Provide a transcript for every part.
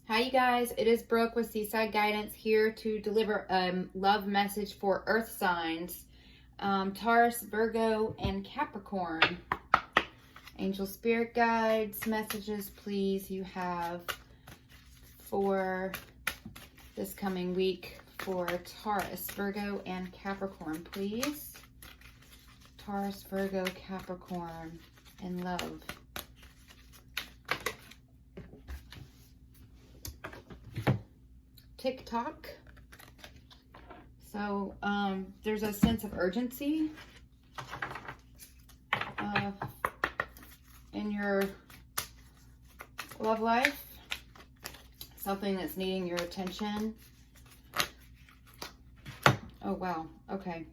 Hi you guys, it is Brooke with Seaside Guidance here to deliver a love message for earth signs, Taurus, Virgo, and Capricorn. Angel spirit guides, messages please you have for this coming week for Taurus, Virgo, and Capricorn, please. Taurus, Virgo, Capricorn, and love. TikTok. So there's a sense of urgency in your love life, something that's needing your attention. Oh wow, okay.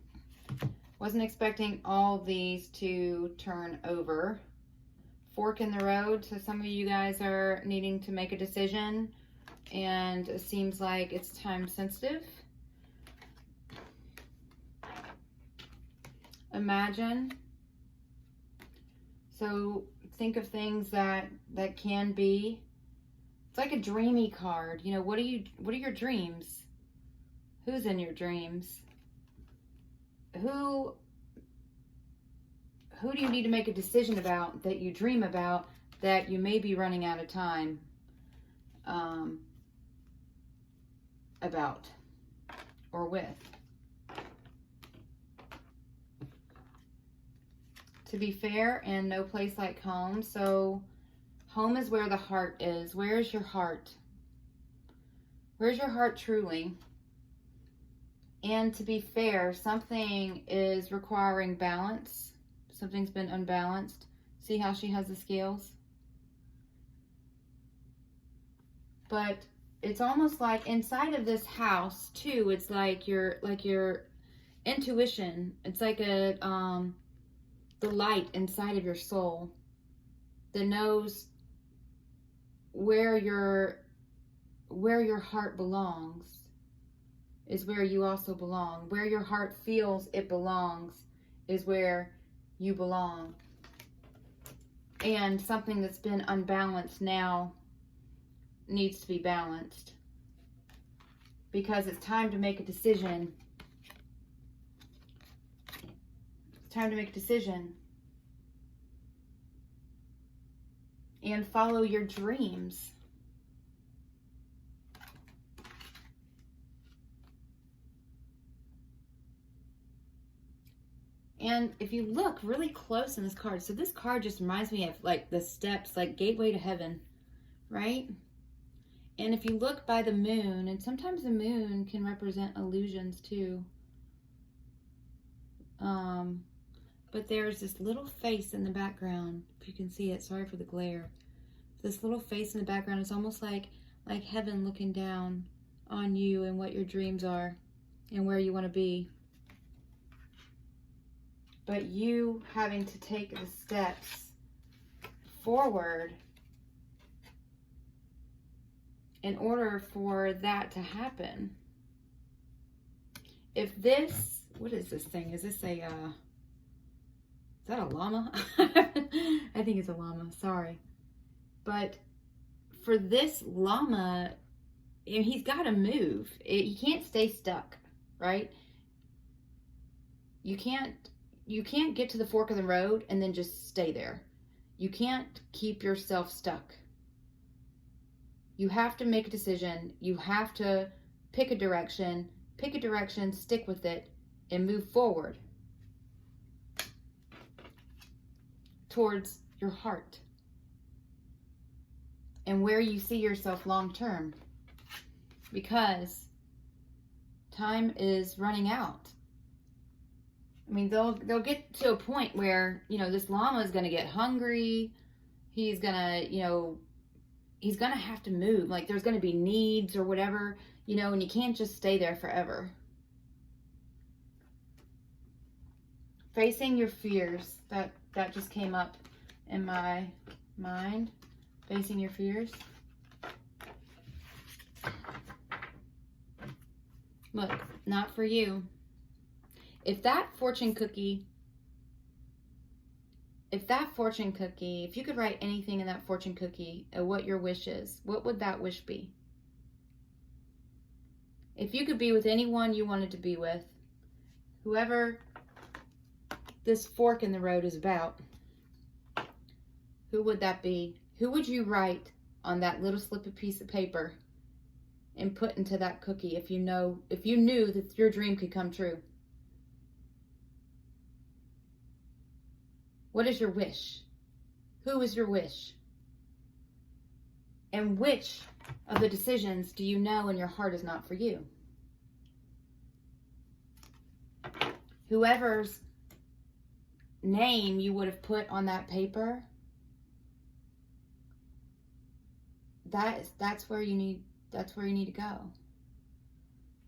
Wasn't expecting all these to turn over. Fork in the road, so some of you guys are needing to make a decision, and it seems like it's time sensitive. Imagine. So think of things that can be. It's like a dreamy card. You know, what are your dreams? Who's in your dreams? Who do you need to make a decision about, that you dream about, that you may be running out of time about or with? To be fair, and no place like home. So home is where the heart is. Where is your heart? Where's your heart truly? And to be fair, something is requiring balance. Something's been unbalanced. See how she has the scales? But it's almost like inside of this house too, it's like your intuition. It's like a the light inside of your soul that knows where your heart belongs is where you also belong. Where your heart feels it belongs is where you belong. And something that's been unbalanced now needs to be balanced, because it's time to make a decision. It's time to make a decision and follow your dreams. And if you look really close in this card, so this card just reminds me of like the steps, like gateway to heaven, right? And if you look by the moon, and sometimes the moon can represent illusions too. But there's this little face in the background, if you can see it. Sorry for the glare. This little face in the background is almost like heaven looking down on you and what your dreams are and where you want to be. But you having to take the steps forward in order for that to happen. If this, what is this thing? Is this a, is that a llama? I think it's a llama, sorry. But for this llama, he's got to move. He can't stay stuck, right? You can't get to the fork of the road and then just stay there. You can't keep yourself stuck. You have to make a decision. You have to pick a direction, stick with it, and move forward towards your heart and where you see yourself long term, because time is running out. I mean, they'll get to a point where, you know, this llama is going to get hungry. He's going to, you know, he's going to have to move. Like, there's going to be needs or whatever, you know, and you can't just stay there forever. Facing your fears. That just came up in my mind. Facing your fears. Look, not for you. If that fortune cookie, if you could write anything in that fortune cookie, what your wish is, what would that wish be? If you could be with anyone you wanted to be with, whoever this fork in the road is about, who would that be? Who would you write on that little slip of piece of paper and put into that cookie if you knew that your dream could come true? What is your wish? Who is your wish? And which of the decisions do you know in your heart is not for you? Whoever's name you would have put on that paper, that's where you need to go.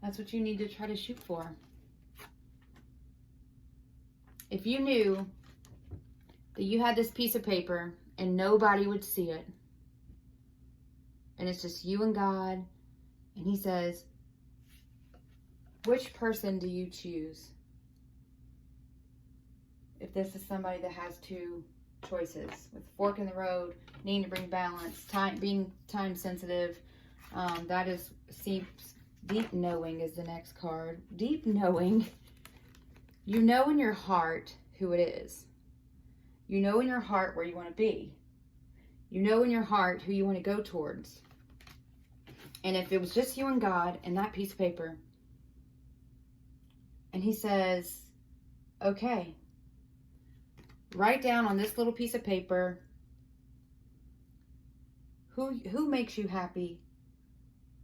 That's what you need to try to shoot for. If you knew that you had this piece of paper and nobody would see it, and it's just you and God, and he says, which person do you choose? If this is somebody that has two choices, with fork in the road, needing to bring balance, being time sensitive, that is, deep knowing is the next card. Deep knowing. You know in your heart who it is. You know in your heart where you want to be. You know in your heart who you want to go towards. And if it was just you and God and that piece of paper, and he says, okay, write down on this little piece of paper who makes you happy,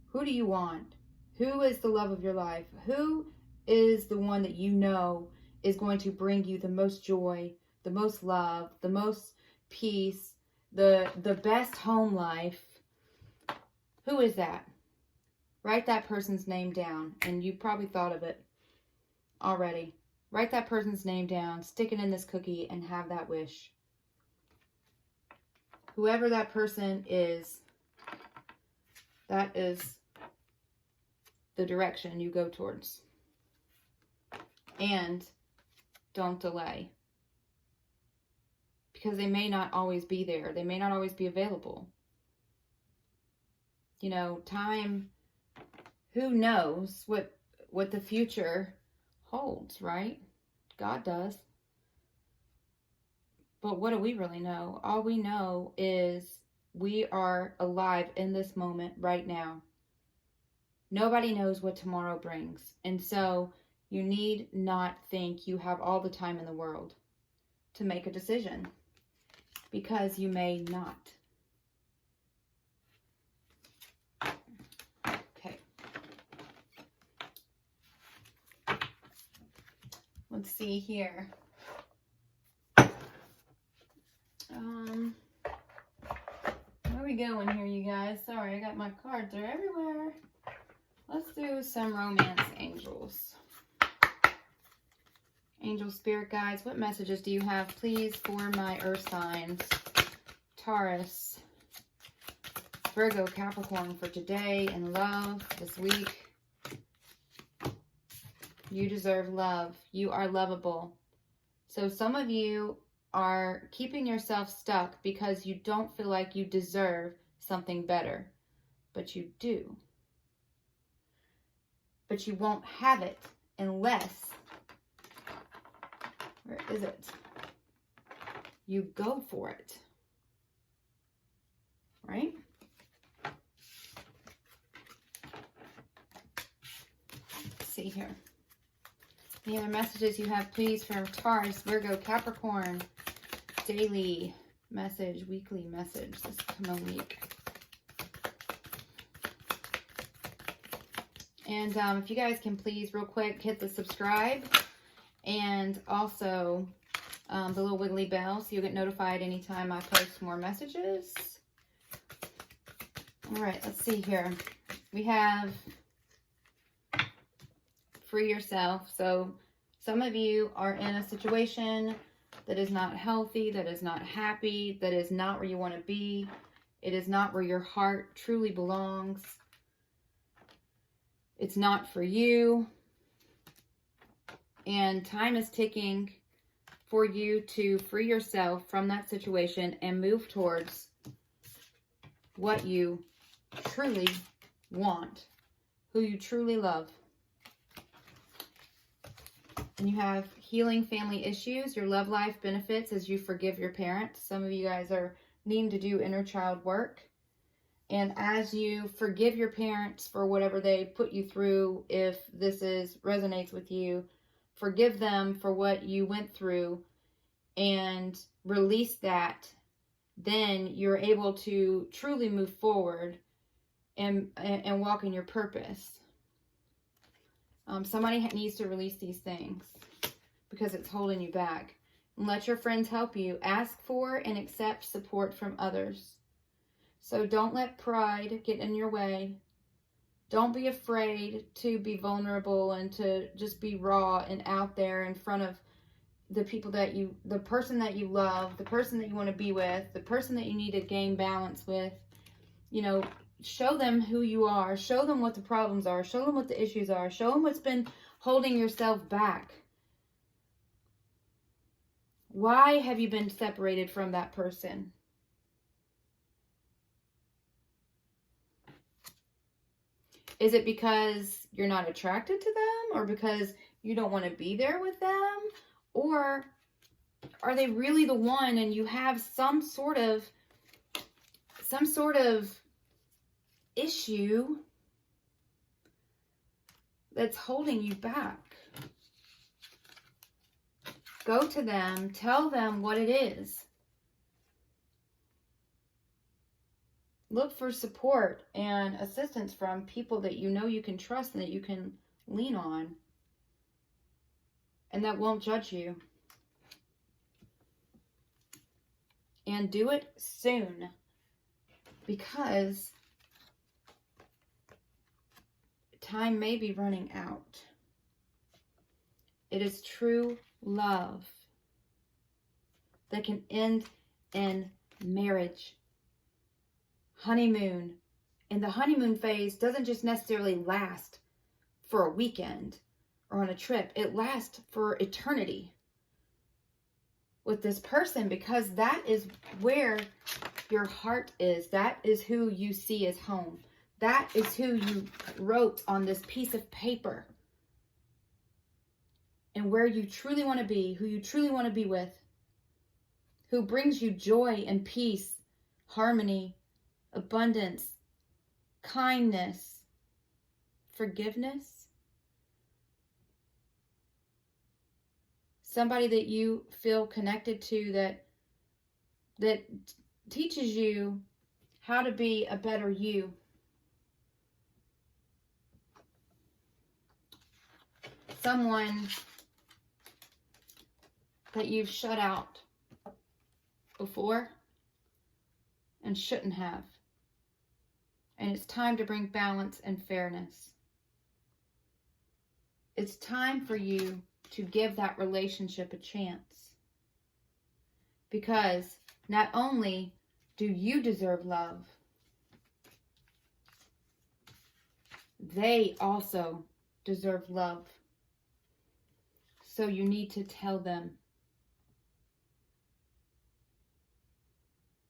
who do you want, who is the love of your life, who is the one that you know is going to bring you the most joy, the most love, the most peace, the best home life. Who is that? Write that person's name down, and you probably thought of it already. Write that person's name down, stick it in this cookie, and have that wish. Whoever that person is, that is the direction you go towards. And don't delay. Because they may not always be there. They may not always be available. You know, time, who knows what the future holds, right? God does. But what do we really know? All we know is we are alive in this moment right now. Nobody knows what tomorrow brings. And so you need not think you have all the time in the world to make a decision, because you may not. Okay. Let's see here. Where are we going here, you guys? Sorry, I got my cards. They're everywhere. Let's do some romance angels. Angel spirit guides, what messages do you have, please, for my earth signs? Taurus, Virgo, Capricorn for today and love this week. You deserve love. You are lovable. So some of you are keeping yourself stuck because you don't feel like you deserve something better, but you do. But you won't have it unless, where is it? You go for it. Right? Let's see here. Any other messages you have, please, from Taurus, Virgo, Capricorn? Daily message, weekly message this coming week. And if you guys can please, real quick, hit the subscribe and also the little wiggly bell so you'll get notified anytime I post more messages. All right, let's see here. We have free yourself. So some of you are in a situation that is not healthy, that is not happy, that is not where you want to be. It is not where your heart truly belongs. It's not for you. And time is ticking for you to free yourself from that situation and move towards what you truly want, who you truly love. And you have healing family issues. Your love life benefits as you forgive your parents. Some of you guys are needing to do inner child work. And as you forgive your parents for whatever they put you through, if resonates with you, forgive them for what you went through and release that, then you're able to truly move forward and walk in your purpose. Somebody needs to release these things because it's holding you back. And let your friends help you. Ask for and accept support from others. So don't let pride get in your way. Don't be afraid to be vulnerable and to just be raw and out there in front of the people the person that you love, the person that you want to be with, the person that you need to gain balance with. You know, show them who you are. Show them what the problems are. Show them what the issues are. Show them what's been holding yourself back. Why have you been separated from that person? Is it because you're not attracted to them, or because you don't want to be there with them? Or are they really the one and you have some sort of issue that's holding you back? Go to them, tell them what it is. Look for support and assistance from people that you know you can trust and that you can lean on and that won't judge you. And do it soon, because time may be running out. It is true love that can end in marriage, honeymoon. And the honeymoon phase doesn't just necessarily last for a weekend or on a trip. It lasts for eternity with this person, because that is where your heart is. That is who you see as home. That is who you wrote on this piece of paper. And where you truly want to be, who you truly want to be with, who brings you joy and peace, harmony, abundance, kindness, forgiveness. Somebody that you feel connected to, that teaches you how to be a better you. Someone that you've shut out before and shouldn't have. And it's time to bring balance and fairness. It's time for you to give that relationship a chance. Because not only do you deserve love, they also deserve love. So you need to tell them.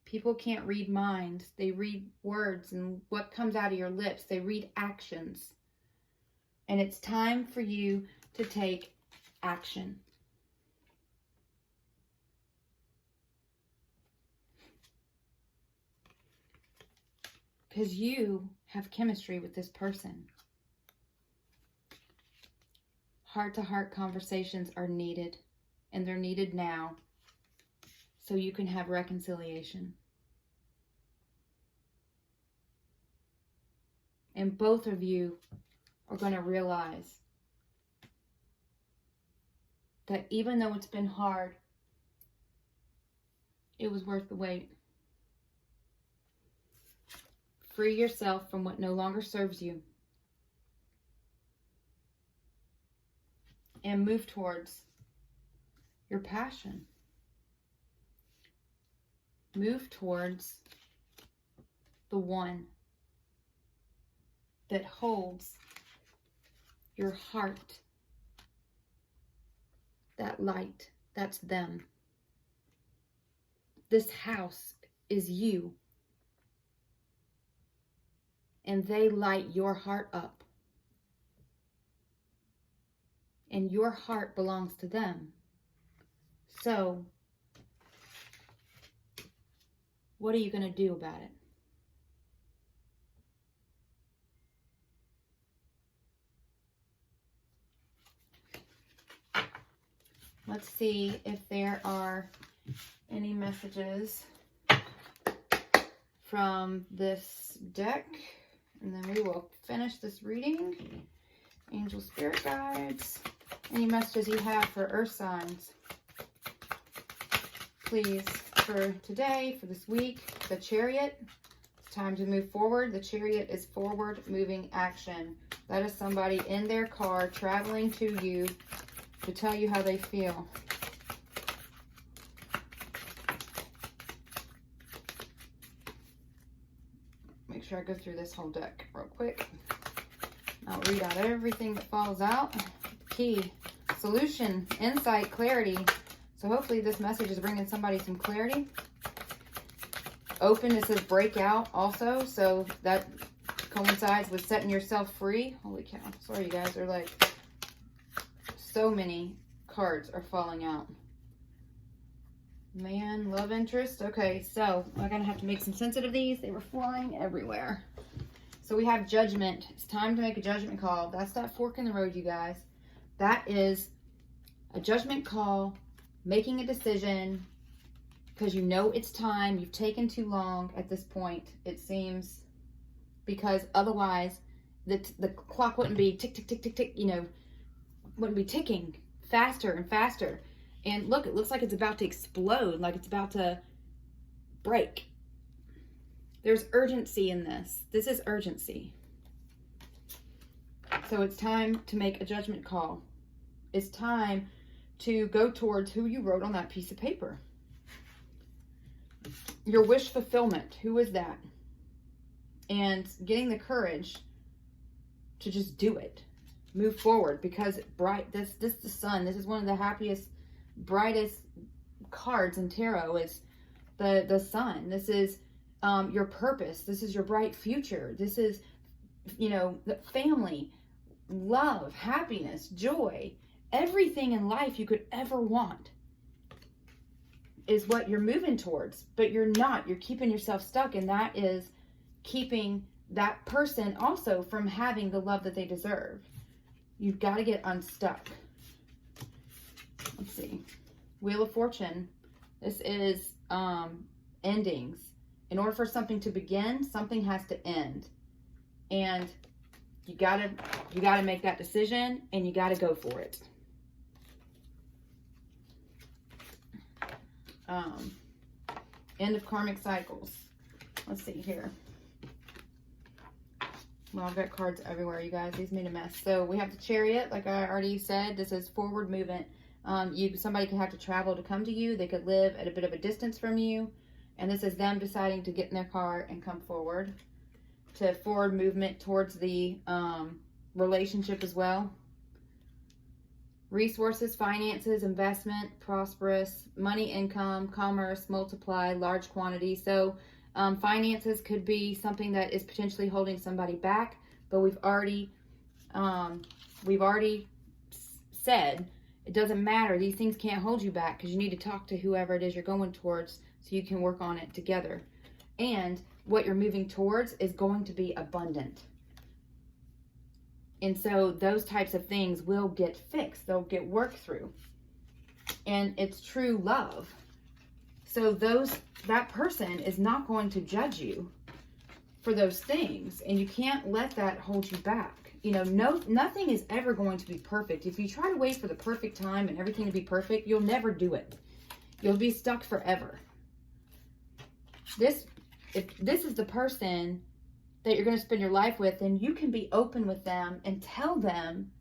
People can't read minds. They read words and what comes out of your lips. They read actions. And it's time for you to take action. Because you have chemistry with this person. Heart-to-heart conversations are needed, and they're needed now, so you can have reconciliation. And both of you are going to realize that even though it's been hard, it was worth the wait. Free yourself from what no longer serves you. And move towards your passion. Move towards the one that holds your heart. That light, that's them. This house is you. And they light your heart up. and your heart belongs to them. So, what are you going to do about it? Let's see if there are any messages from this deck, and then we will finish this reading. Angel Spirit Guides, any messages you have for earth signs, please, for today, for this week. The Chariot, it's time to move forward. The Chariot is forward moving action. That is somebody in their car traveling to you to tell you how they feel. Make sure I go through this whole deck real quick. I'll read out everything that falls out. Key, solution, insight, clarity. So hopefully this message is bringing somebody some clarity. Open, it says break out also. So that coincides with setting yourself free. Holy cow. Sorry, you guys. Are like, so many cards are falling out. Man, love interest. Okay, so I'm going to have to make some sense of these. They were flying everywhere. So we have judgment. It's time to make a judgment call. That's that fork in the road, you guys. That is a judgment call, making a decision because you know it's time. You've taken too long at this point, it seems, because otherwise the clock wouldn't be tick, tick, tick, tick, tick, you know, wouldn't be ticking faster and faster. And look, it looks like it's about to explode, like it's about to break. There's urgency in this. This is urgency. So it's time to make a judgment call. It's time to go towards who you wrote on that piece of paper. Your wish fulfillment. Who is that? And getting the courage to just do it. Move forward, because this is the sun. This is one of the happiest, brightest cards in tarot, is the sun. This is your purpose. This is your bright future. This is, you know, the family, love, happiness, joy, everything in life you could ever want is what you're moving towards. But you're not. You're keeping yourself stuck, and that is keeping that person also from having the love that they deserve. You've got to get unstuck. Let's see. Wheel of Fortune. This is endings. In order for something to begin, something has to end. And you gotta make that decision, and you gotta go for it. End of karmic cycles. Let's see here. Well, I've got cards everywhere, you guys. These made a mess. So we have the Chariot, like I already said. This is forward movement. Somebody could have to travel to come to you. They could live at a bit of a distance from you. And this is them deciding to get in their car and come forward. To forward movement towards the relationship as well. Resources, finances, investment, prosperous, money, income, commerce, multiply, large quantity. So finances could be something that is potentially holding somebody back, but we've already said it doesn't matter. These things can't hold you back, because you need to talk to whoever it is you're going towards so you can work on it together. And what you're moving towards is going to be abundant. And so those types of things will get fixed. They'll get worked through. And it's true love. So that person is not going to judge you for those things. And you can't let that hold you back. You know, nothing is ever going to be perfect. If you try to wait for the perfect time and everything to be perfect, you'll never do it. You'll be stuck forever. If this is the person that you're going to spend your life with, then you can be open with them and tell them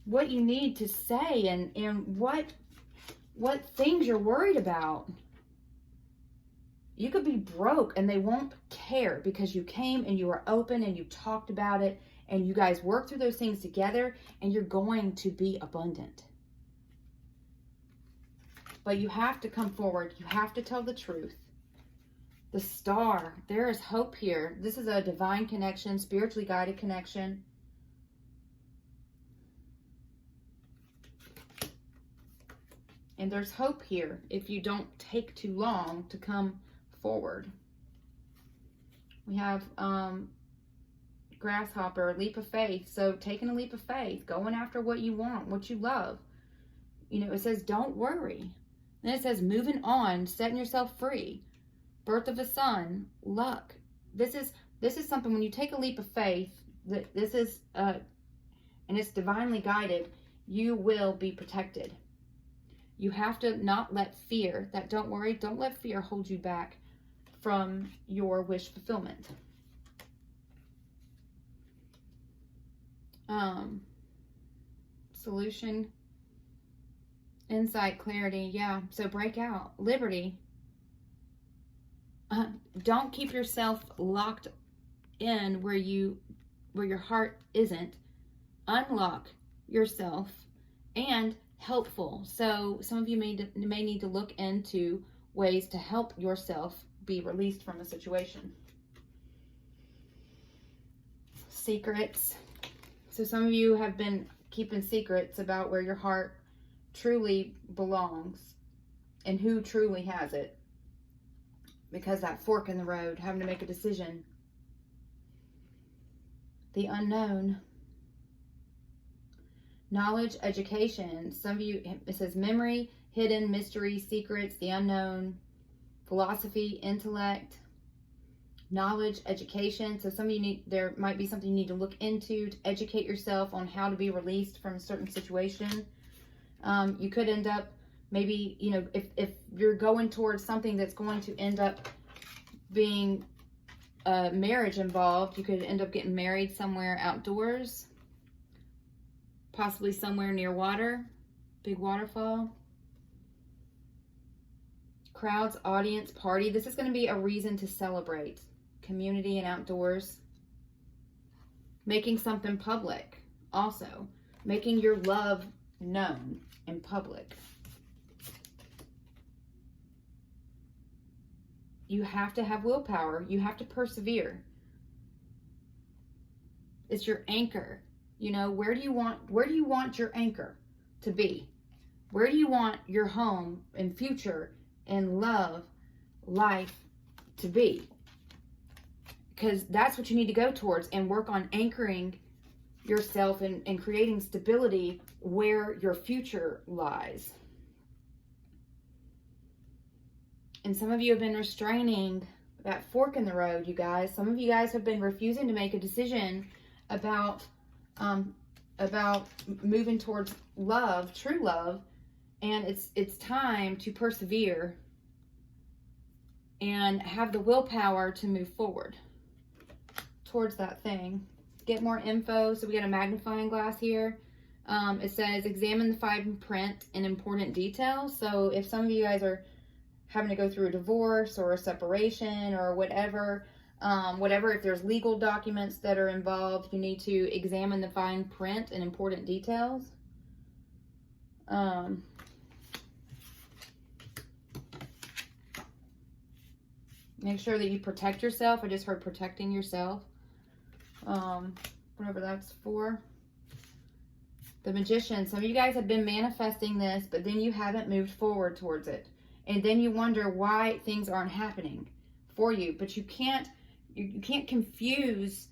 what you need to say and what things you're worried about. You could be broke and they won't care, because you came and you were open and you talked about it and you guys worked through those things together, and you're going to be abundant. But you have to come forward. You have to tell the truth. The Star, there is hope here. This is a divine connection, spiritually guided connection. And there's hope here if you don't take too long to come forward. We have grasshopper, leap of faith. So taking a leap of faith, going after what you want, what you love. You know, it says don't worry. Then it says moving on, setting yourself free. Birth of a son, luck. This is something, when you take a leap of faith, that this is and it's divinely guided, you will be protected. You have to not let fear, that don't worry, don't let fear hold you back from your wish fulfillment. Solution, insight, clarity. Yeah, so break out. Liberty. Don't keep yourself locked in where your heart isn't. Unlock yourself. And helpful. So some of you may need to look into ways to help yourself be released from a situation. Secrets. So some of you have been keeping secrets about where your heart truly belongs and who truly has it. Because that fork in the road, having to make a decision. The unknown. Knowledge, education. Some of you, it says memory, hidden, mystery, secrets, the unknown, philosophy, intellect, knowledge, education. So some of you there might be something you need to look into to educate yourself on how to be released from a certain situation. You could end up, maybe, you know, if you're going towards something that's going to end up being marriage involved, you could end up getting married somewhere outdoors. Possibly somewhere near water, big waterfall. Crowds, audience, party. This is going to be a reason to celebrate. Community and outdoors. Making something public. Also, making your love known in public. You have to have willpower. You have to persevere. It's your anchor. You know, where do you want your anchor to be? Where do you want your home and future and love, life to be? Because that's what you need to go towards and work on anchoring yourself and creating stability where your future lies. And some of you have been restraining that fork in the road, you guys. Some of you guys have been refusing to make a decision about moving towards love, true love, and it's time to persevere and have the willpower to move forward towards that thing. Get more info. So we got a magnifying glass here. It says examine the fine print and important details. So if some of you guys are having to go through a divorce or a separation or whatever, if there's legal documents that are involved, you need to examine the fine print and important details. Make sure that you protect yourself. I just heard protecting yourself. Whatever that's for. The Magician. Some of you guys have been manifesting this, but then you haven't moved forward towards it. And then you wonder why things aren't happening for you. But you can't confuse.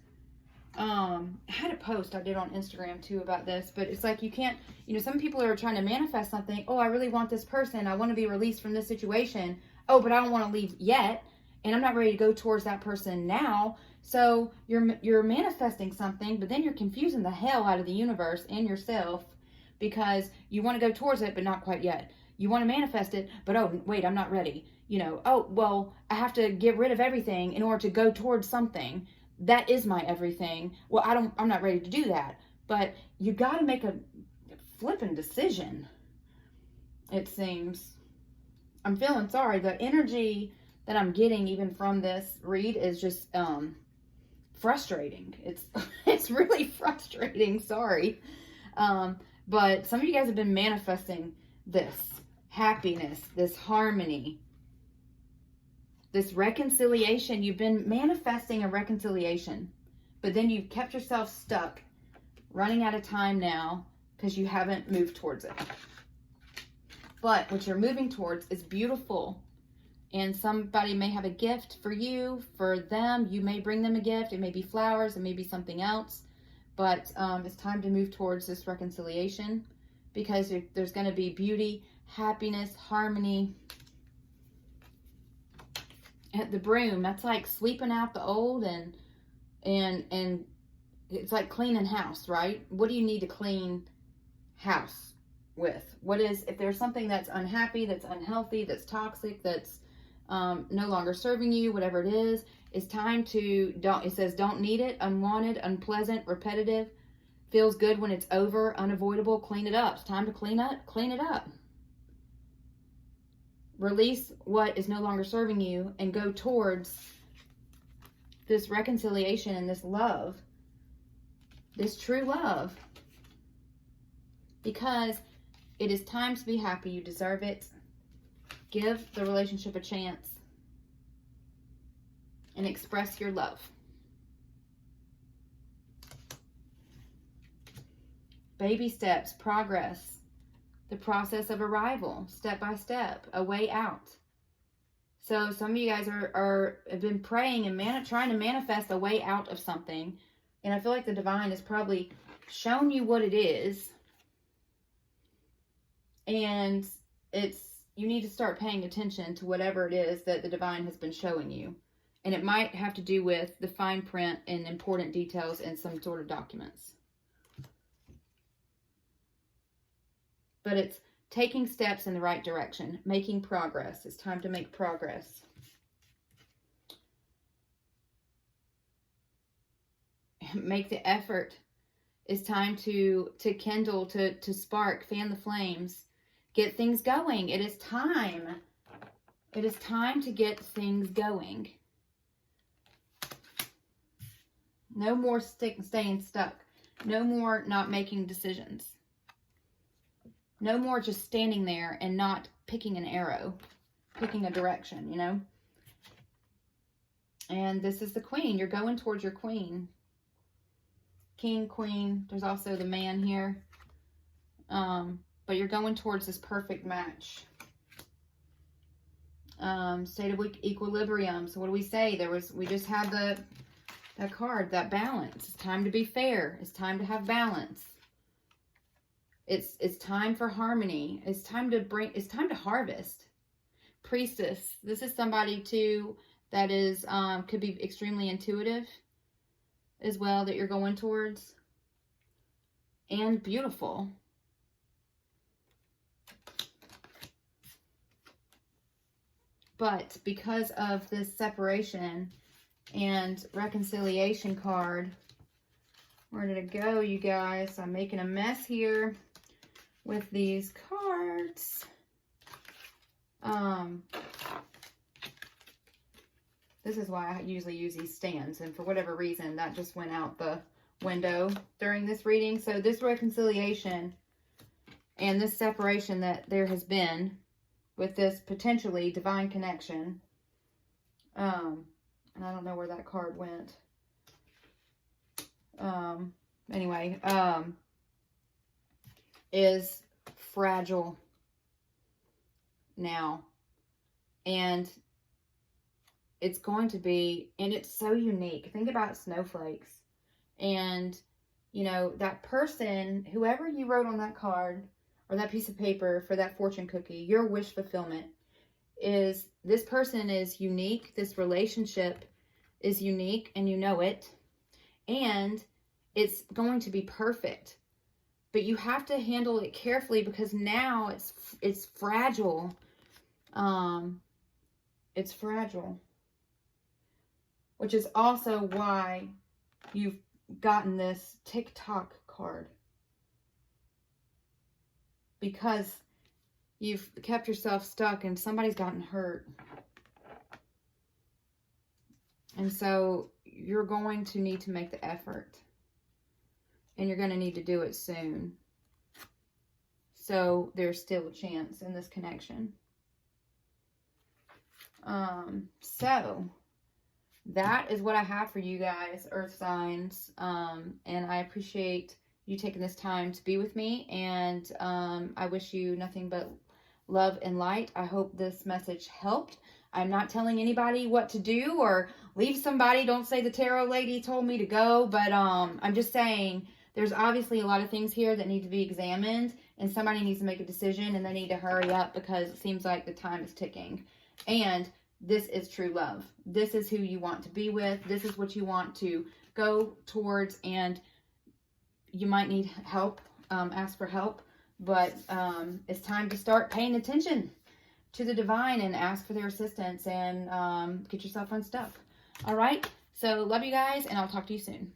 I had a post I did on Instagram too about this, but it's like you can't, some people are trying to manifest something. Oh, I really want this person. I want to be released from this situation. Oh, but I don't want to leave yet. And I'm not ready to go towards that person now. So you're manifesting something, but then you're confusing the hell out of the universe and yourself because you want to go towards it, but not quite yet. You want to manifest it, but oh, wait, I'm not ready. Oh, well, I have to get rid of everything in order to go towards something. That is my everything. Well, I'm not ready to do that. But you got to make a flipping decision, it seems. I'm feeling sorry. The energy that I'm getting even from this read is just frustrating. It's really frustrating. Sorry. But some of you guys have been manifesting this happiness, this harmony, this reconciliation. You've been manifesting a reconciliation, but then you've kept yourself stuck, running out of time now because you haven't moved towards it. But what you're moving towards is beautiful. And somebody may have a gift for you, for them. You may bring them a gift. It may be flowers. It may be something else. But it's time to move towards this reconciliation, because there's going to be beauty, happiness, harmony. At the broom, that's like sweeping out the old, and it's like cleaning house, right? What do you need to clean house with? What is, if there's something that's unhappy, that's unhealthy, that's toxic, that's no longer serving you, whatever it is, it's time to, it says don't need it, unwanted, unpleasant, repetitive, feels good when it's over, unavoidable, clean it up. It's time to clean it up. Release what is no longer serving you and go towards this reconciliation and this love, this true love, because it is time to be happy. You deserve it. Give the relationship a chance and express your love. Baby steps, progress, the process of arrival, step by step, a way out. So some of you guys have been praying and trying to manifest a way out of something. And I feel like the divine has probably shown you what it is. And you need to start paying attention to whatever it is that the divine has been showing you. And it might have to do with the fine print and important details in some sort of documents. But it's taking steps in the right direction, making progress. It's time to make progress. Make the effort. It's time to kindle, to spark, fan the flames, get things going. It is time. It is time to get things going. No more staying stuck. No more not making decisions. No more just standing there and not picking an arrow, picking a direction, you know? And this is the queen. You're going towards your queen. King, queen. There's also the man here. But you're going towards this perfect match. State of equilibrium. So what do we say? We just had that card, that balance. It's time to be fair. It's time to have balance. It's time for harmony. It's time to harvest. Priestess. This is somebody too that is could be extremely intuitive as well, that you're going towards. And beautiful. But because of this separation and reconciliation card, where did it go, you guys? I'm making a mess here with these cards. This is why I usually use these stands, and for whatever reason that just went out the window during this reading. So this reconciliation and this separation that there has been with this potentially divine connection, and I don't know where that card went. Anyway, is fragile now, and it's going to be, and it's so unique. Think about snowflakes, and you know, that person, whoever you wrote on that card or that piece of paper for that fortune cookie, your wish fulfillment is, this person is unique. This relationship is unique, and you know it, and it's going to be perfect. But you have to handle it carefully, because now it's fragile. It's fragile. Which is also why you've gotten this tock card. Because you've kept yourself stuck and somebody's gotten hurt. And so you're going to need to make the effort. And you're going to need to do it soon. So there's still a chance in this connection. So that is what I have for you guys, earth signs. And I appreciate you taking this time to be with me. And I wish you nothing but love, and light. I hope this message helped. I'm not telling anybody what to do or leave somebody. Don't say the tarot lady told me to go, but I'm just saying there's obviously a lot of things here that need to be examined, and somebody needs to make a decision, and they need to hurry up because it seems like the time is ticking. And this is true love. This is who you want to be with. This is what you want to go towards, and you might need help. Ask for help, but it's time to start paying attention to the divine and ask for their assistance and get yourself unstuck. All right, so love you guys, and I'll talk to you soon.